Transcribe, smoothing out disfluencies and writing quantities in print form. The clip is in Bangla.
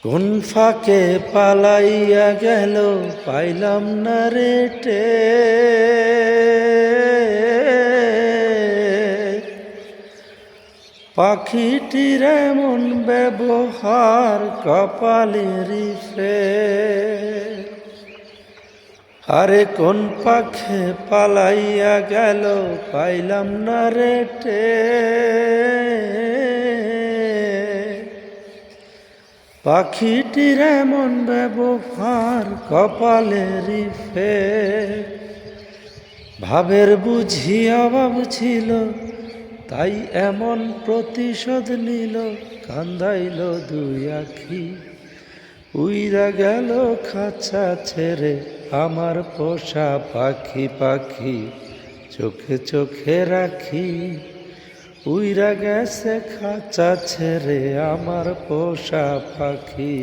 কোন ফাঁকে পালাইয়া গেল পাইলাম না রে পাখিটির এমন ব্যবহার কপালেরই ফের। আরে কোন পাখে পালাইয়া গেল পাইলাম না রে পাখিটির এমন ব্যবহার কপালেরই ফের। ভাবের বুঝি অভাব ছিল তাই এমন প্রতিশোধ নিল, কান্দাইল দুই আখি উইরা গেল খাঁচা ছেড়ে আমার পোষা পাখি। পাখি চোখে চোখে রাখি উইরা গেছে খাঁচা ছেড়ে আমার পোষা পাখি।